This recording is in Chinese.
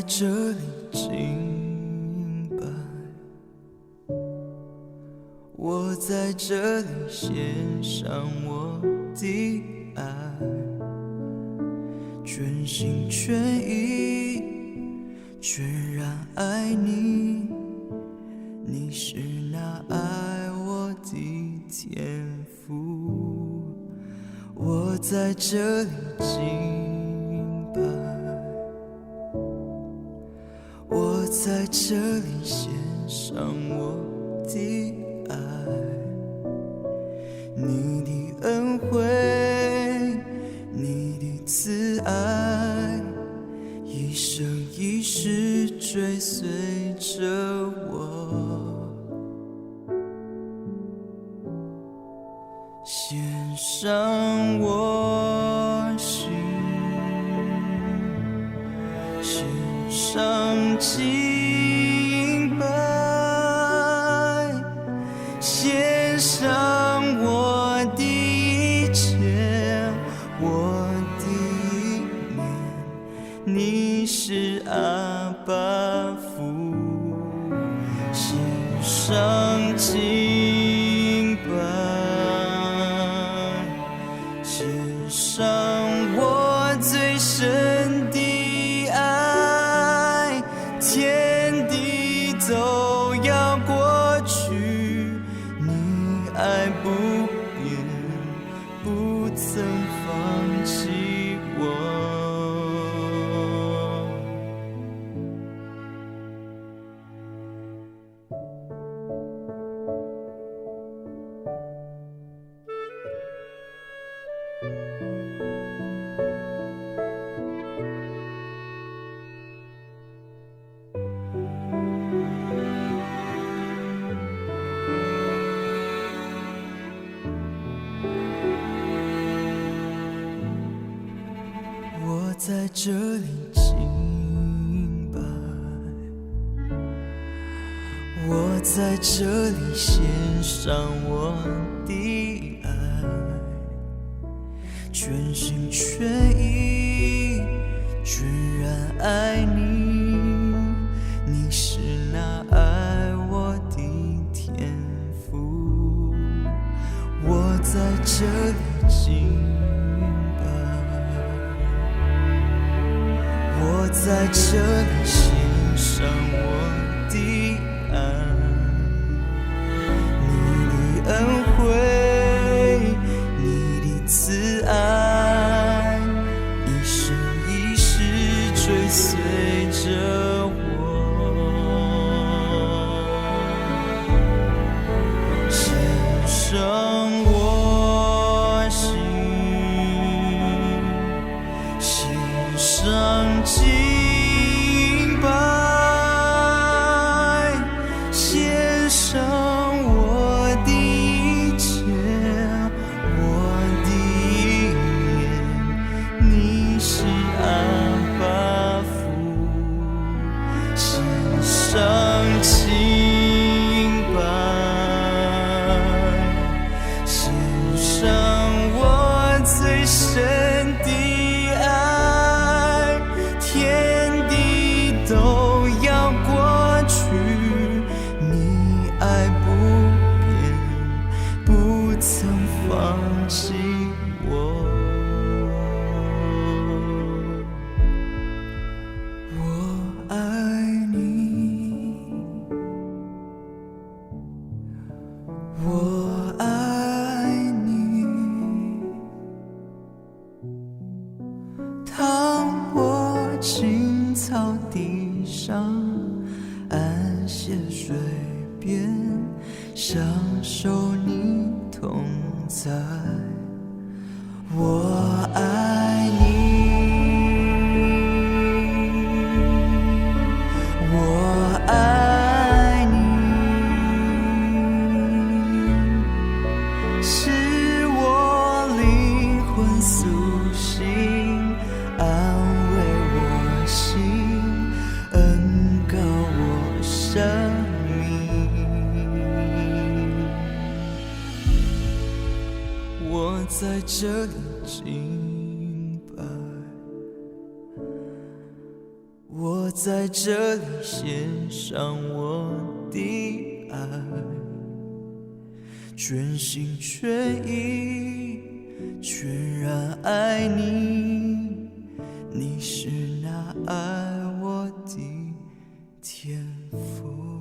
在这里敬拜，我在这里献上我的爱，全心全意全然爱你，你是那爱我的天父。我在这里敬拜，我在这里献上我的爱，你的恩惠，你的慈爱，一生一世追随着我，献上我心，献上敬拜，献上我的一切，我的意念，你是阿爸父，献上敬拜，献上我最深的爱，天地都要过去，你爱不变，不曾放弃我。我在这里敬拜，我在这里献上我的爱，全心全意全然爱你，你是那爱我的天父。我在这里敬拜，我在这里献上我的爱，你的恩惠，你的慈爱，一生一世追随着我，献上我心，献上敬拜，献上我的一切，我的意念，你是阿爸父，献上敬拜，献上我最深的爱，天地都要过去，你爱不变，不曾放弃我。我爱你，我爱你，躺卧青草地上，安歇水边，享受你同在。我爱你，我爱你，使我灵魂苏醒，安慰我心，恩膏我生命。我在这里敬拜，我在这里献上我的爱，全心全意全然爱你，你是那爱我的天赋。